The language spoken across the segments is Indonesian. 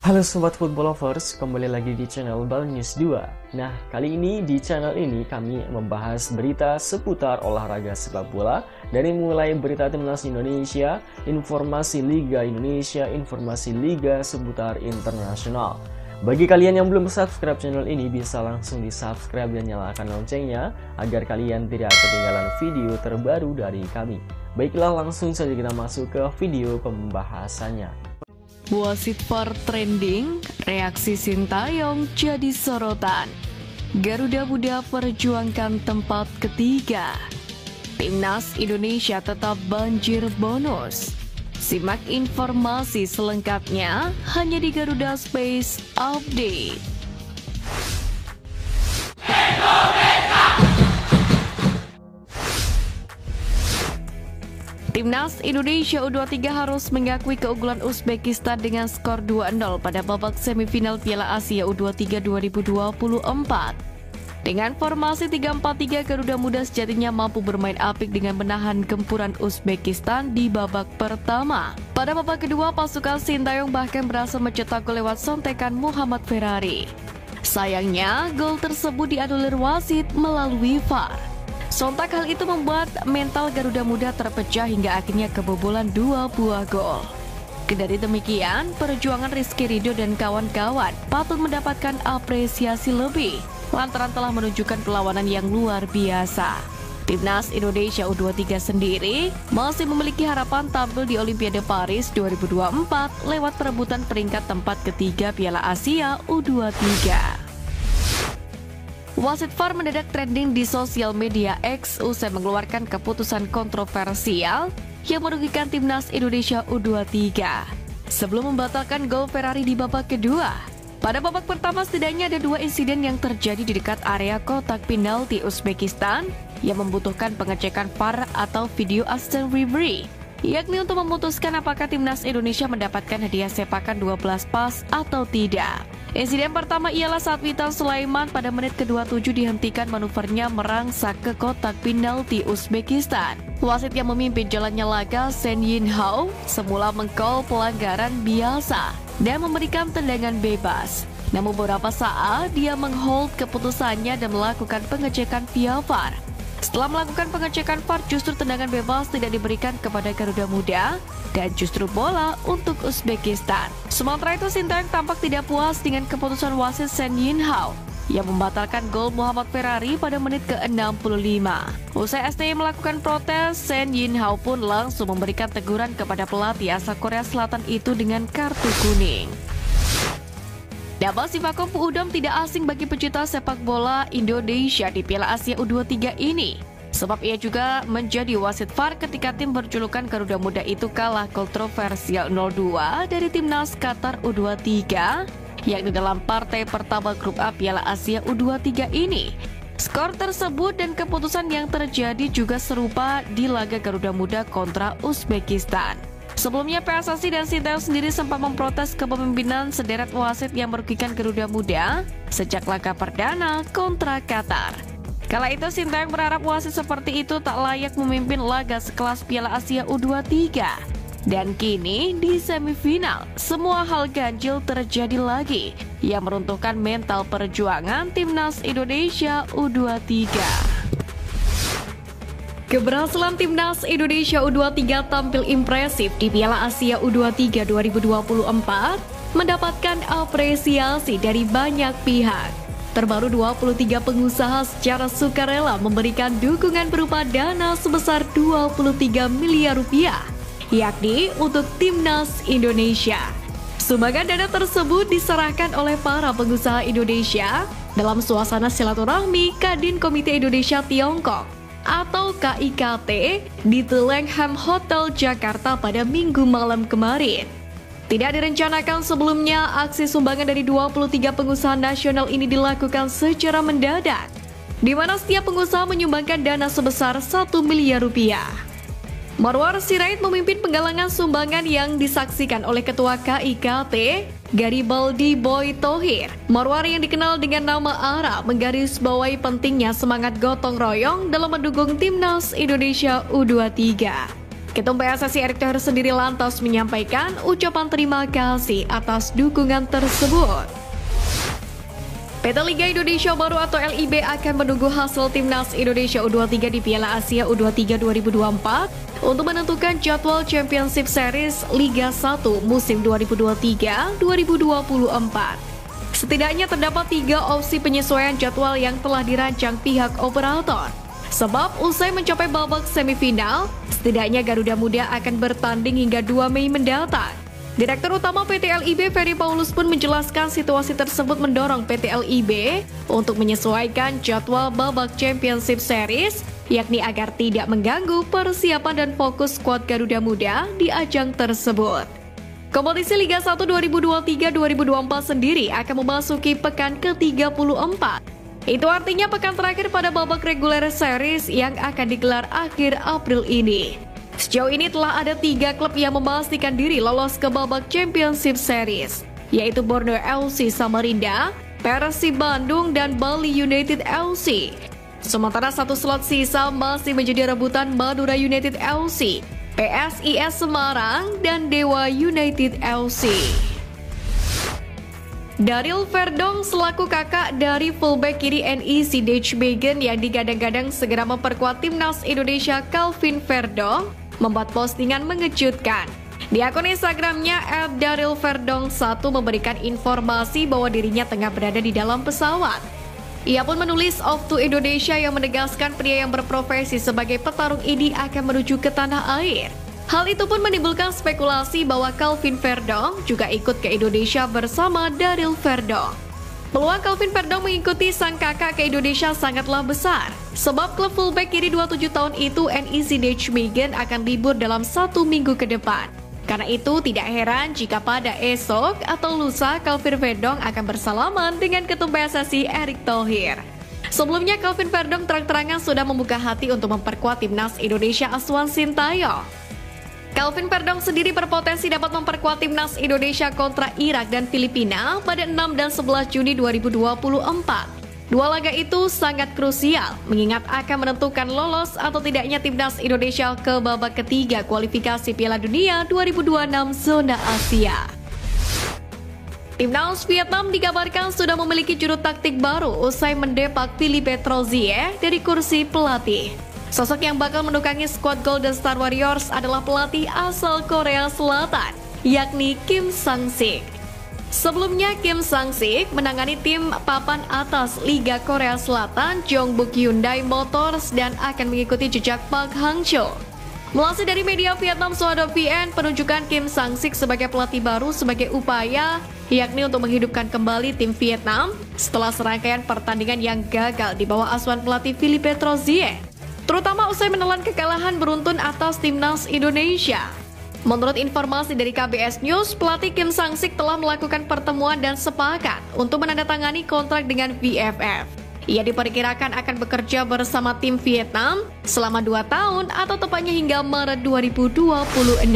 Halo Sobat Football Lovers, kembali lagi di channel Bal News 2. Nah, kali ini di channel ini kami membahas berita seputar olahraga sepak bola. Dari mulai berita timnas Indonesia, informasi Liga Indonesia, informasi Liga seputar internasional. Bagi kalian yang belum subscribe channel ini, bisa langsung di subscribe dan nyalakan loncengnya agar kalian tidak ketinggalan video terbaru dari kami. Baiklah, langsung saja kita masuk ke video pembahasannya. Wasit VAR trending, reaksi Sintayong jadi sorotan. Garuda Muda perjuangkan tempat ketiga. Timnas Indonesia tetap banjir bonus. Simak informasi selengkapnya hanya di Garuda Space Update. Timnas Indonesia U23 harus mengakui keunggulan Uzbekistan dengan skor 2-0 pada babak semifinal Piala Asia U23 2024. Dengan formasi 3-4-3, Garuda Muda sejatinya mampu bermain apik dengan menahan gempuran Uzbekistan di babak pertama. Pada babak kedua, pasukan Sintayong bahkan berhasil mencetak gol lewat sontekan Muhammad Ferrari. Sayangnya, gol tersebut dianulir wasit melalui VAR. Sontak hal itu membuat mental Garuda Muda terpecah hingga akhirnya kebobolan 2 buah gol. Kendari demikian, perjuangan Rizky Ridho dan kawan-kawan patut mendapatkan apresiasi lebih lantaran telah menunjukkan perlawanan yang luar biasa. Timnas Indonesia U23 sendiri masih memiliki harapan tampil di Olimpiade Paris 2024 lewat perebutan peringkat tempat ketiga Piala Asia U23. Wasit VAR mendadak trending di sosial media X usai mengeluarkan keputusan kontroversial yang merugikan Timnas Indonesia U23 sebelum membatalkan gol Ferrari di babak kedua. Pada babak pertama setidaknya ada 2 insiden yang terjadi di dekat area kotak penalti Uzbekistan yang membutuhkan pengecekan VAR atau video assistant referee, yakni untuk memutuskan apakah Timnas Indonesia mendapatkan hadiah sepakan 12 pas atau tidak. Insiden pertama ialah saat Witan Sulaiman pada menit ke-27 dihentikan manuvernya merangsek ke kotak penalti Uzbekistan. Wasit yang memimpin jalannya laga, Sen Yin Hao, semula mengcall pelanggaran biasa dan memberikan tendangan bebas. Namun beberapa saat dia menghold keputusannya dan melakukan pengecekan via VAR. Setelah melakukan pengecekan VAR, justru tendangan bebas tidak diberikan kepada Garuda Muda dan justru bola untuk Uzbekistan. Sementara itu, Sintayong tampak tidak puas dengan keputusan wasit Sen Yin Hao yang membatalkan gol Muhammad Ferrari pada menit ke-65. Usai STY melakukan protes, Sen Yin Hao pun langsung memberikan teguran kepada pelatih asal Korea Selatan itu dengan kartu kuning. Nama Sivakom Udom tidak asing bagi pecinta sepak bola Indonesia di Piala Asia U23 ini. Sebab ia juga menjadi wasit VAR ketika tim berjulukan Garuda Muda itu kalah kontroversial 0-2 dari timnas Qatar U23, yakni dalam partai pertama grup A Piala Asia U23 ini. Skor tersebut dan keputusan yang terjadi juga serupa di laga Garuda Muda kontra Uzbekistan. Sebelumnya PSSI dan Sintayong sendiri sempat memprotes kepemimpinan sederet wasit yang merugikan Garuda Muda sejak laga perdana kontra Qatar. Kala itu Sintayong berharap wasit seperti itu tak layak memimpin laga sekelas Piala Asia U23. Dan kini di semifinal, semua hal ganjil terjadi lagi yang meruntuhkan mental perjuangan Timnas Indonesia U23. Keberhasilan Timnas Indonesia U23 tampil impresif di Piala Asia U23 2024 mendapatkan apresiasi dari banyak pihak. Terbaru 23 pengusaha secara sukarela memberikan dukungan berupa dana sebesar 23 miliar rupiah, yakni untuk Timnas Indonesia. Sumbangan dana tersebut diserahkan oleh para pengusaha Indonesia dalam suasana silaturahmi Kadin Komite Indonesia Tiongkok atau KIKT di The Langham Hotel Jakarta pada Minggu malam kemarin. Tidak direncanakan sebelumnya, aksi sumbangan dari 23 pengusaha nasional ini dilakukan secara mendadak, di mana setiap pengusaha menyumbangkan dana sebesar 1 miliar rupiah. Marwar Sirait memimpin penggalangan sumbangan yang disaksikan oleh Ketua KIKT, Garibaldi Boy Thohir. Marwar yang dikenal dengan nama ARA menggarisbawahi pentingnya semangat gotong royong dalam mendukung Timnas Indonesia U23. Ketum PSSI Erick Thohir sendiri lantas menyampaikan ucapan terima kasih atas dukungan tersebut. PT Liga Indonesia Baru atau LIB akan menunggu hasil Timnas Indonesia U23 di Piala Asia U23 2024 untuk menentukan jadwal Championship Series Liga 1 musim 2023-2024. Setidaknya terdapat 3 opsi penyesuaian jadwal yang telah dirancang pihak operator. Sebab usai mencapai babak semifinal, setidaknya Garuda Muda akan bertanding hingga 2 Mei mendatang. Direktur Utama PT LIB Ferry Paulus pun menjelaskan situasi tersebut mendorong PT LIB untuk menyesuaikan jadwal babak Championship Series, yakni agar tidak mengganggu persiapan dan fokus skuad Garuda Muda di ajang tersebut. Kompetisi Liga 1 2023-2024 sendiri akan memasuki pekan ke-34. Itu artinya pekan terakhir pada babak reguler series yang akan digelar akhir April ini. Sejauh ini telah ada 3 klub yang memastikan diri lolos ke babak Championship Series, yaitu Borneo FC Samarinda, Persib Bandung, dan Bali United FC. Sementara 1 slot sisa masih menjadi rebutan Madura United FC, PSIS Semarang, dan Dewa United FC. Daryl Verdong selaku kakak dari fullback kiri NEC Nijmegen yang digadang-gadang segera memperkuat Timnas Indonesia Calvin Verdong membuat postingan mengejutkan. Di akun Instagramnya @darylverdong1 memberikan informasi bahwa dirinya tengah berada di dalam pesawat. Ia pun menulis off to Indonesia yang menegaskan pria yang berprofesi sebagai petarung ini akan menuju ke tanah air. Hal itu pun menimbulkan spekulasi bahwa Calvin Verdong juga ikut ke Indonesia bersama Daryl Verdong. Peluang Calvin Verdong mengikuti sang kakak ke Indonesia sangatlah besar, sebab klub fullback kiri 27 tahun itu NEC Nijmegen akan libur dalam 1 minggu ke depan. Karena itu tidak heran jika pada esok atau lusa Calvin Verdong akan bersalaman dengan Ketum PSSI Erick Thohir. Sebelumnya Calvin Verdong terang-terangan sudah membuka hati untuk memperkuat Timnas Indonesia asuhan Sintayong. Calvin Verdong sendiri berpotensi dapat memperkuat Timnas Indonesia kontra Irak dan Filipina pada 6 dan 11 Juni 2024. 2 laga itu sangat krusial, mengingat akan menentukan lolos atau tidaknya Timnas Indonesia ke babak ketiga kualifikasi Piala Dunia 2026 zona Asia. Timnas Vietnam dikabarkan sudah memiliki juru taktik baru usai mendepak Philippe Troussier dari kursi pelatih. Sosok yang bakal menukangi skuad Golden Star Warriors adalah pelatih asal Korea Selatan, yakni Kim Sang-sik. Sebelumnya Kim Sang-sik menangani tim papan atas Liga Korea Selatan Jeonbuk Hyundai Motors dan akan mengikuti jejak Park Hang-seo. Melansir dari media Vietnam Sohado VN, penunjukan Kim Sang-sik sebagai pelatih baru sebagai upaya yakni untuk menghidupkan kembali tim Vietnam setelah serangkaian pertandingan yang gagal di bawah asuhan pelatih Philippe Troussier, terutama usai menelan kekalahan beruntun atas Timnas Indonesia. Menurut informasi dari KBS News, pelatih Kim Sang-sik telah melakukan pertemuan dan sepakat untuk menandatangani kontrak dengan VFF. Ia diperkirakan akan bekerja bersama tim Vietnam selama 2 tahun atau tepatnya hingga Maret 2026.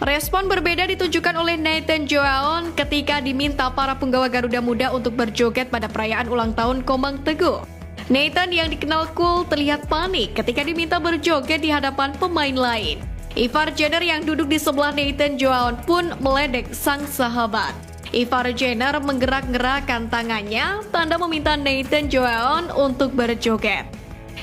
Respon berbeda ditunjukkan oleh Nathan Joaon ketika diminta para penggawa Garuda Muda untuk berjoget pada perayaan ulang tahun Komang Teguh. Nathan yang dikenal cool terlihat panik ketika diminta berjoget di hadapan pemain lain. Ivar Jenner yang duduk di sebelah Nathan Joaon pun meledek sang sahabat. Ivar Jenner menggerak-gerakkan tangannya, tanda meminta Nathan Joaon untuk berjoget.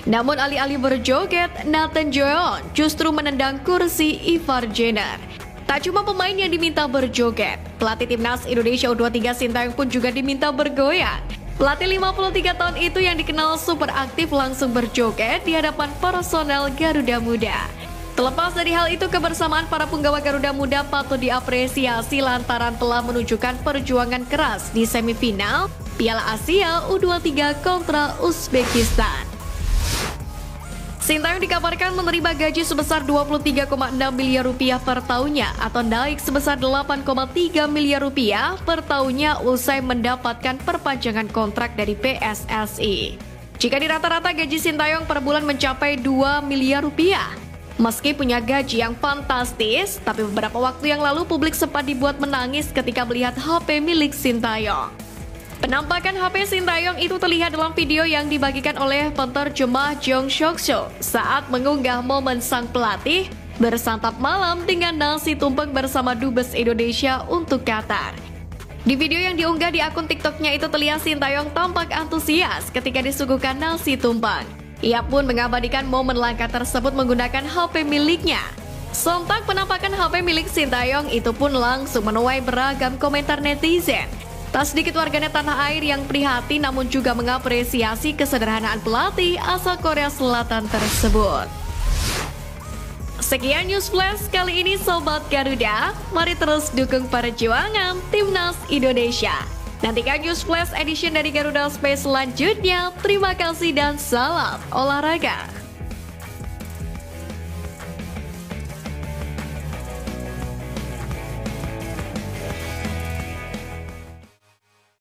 Namun alih-alih berjoget, Nathan Joaon justru menendang kursi Ivar Jenner. Tak cuma pemain yang diminta berjoget, pelatih Timnas Indonesia U23 Sintayong pun juga diminta bergoyang. Pelatih 53 tahun itu yang dikenal super aktif langsung berjoget di hadapan personel Garuda Muda. Terlepas dari hal itu, kebersamaan para penggawa Garuda Muda patut diapresiasi lantaran telah menunjukkan perjuangan keras di semifinal Piala Asia U23 kontra Uzbekistan. Sintayong dikabarkan menerima gaji sebesar 23,6 miliar rupiah per tahunnya atau naik sebesar 8,3 miliar rupiah per tahunnya usai mendapatkan perpanjangan kontrak dari PSSI. Jika dirata-rata gaji Sintayong per bulan mencapai 2 miliar rupiah. Meski punya gaji yang fantastis, tapi beberapa waktu yang lalu publik sempat dibuat menangis ketika melihat HP milik Sintayong. Penampakan HP Sintayong itu terlihat dalam video yang dibagikan oleh penerjemah Jong Seok-soo saat mengunggah momen sang pelatih bersantap malam dengan nasi tumpeng bersama Dubes Indonesia untuk Qatar. Di video yang diunggah di akun TikToknya itu terlihat Sintayong tampak antusias ketika disuguhkan nasi tumpeng. Ia pun mengabadikan momen langka tersebut menggunakan HP miliknya. Sontak penampakan HP milik Sintayong itu pun langsung menuai beragam komentar netizen. Tak sedikit warganet tanah air yang prihatin namun juga mengapresiasi kesederhanaan pelatih asal Korea Selatan tersebut. Sekian News Flash kali ini Sobat Garuda. Mari terus dukung perjuangan Timnas Indonesia. Nantikan News Flash edition dari Garuda Space selanjutnya. Terima kasih dan salam olahraga.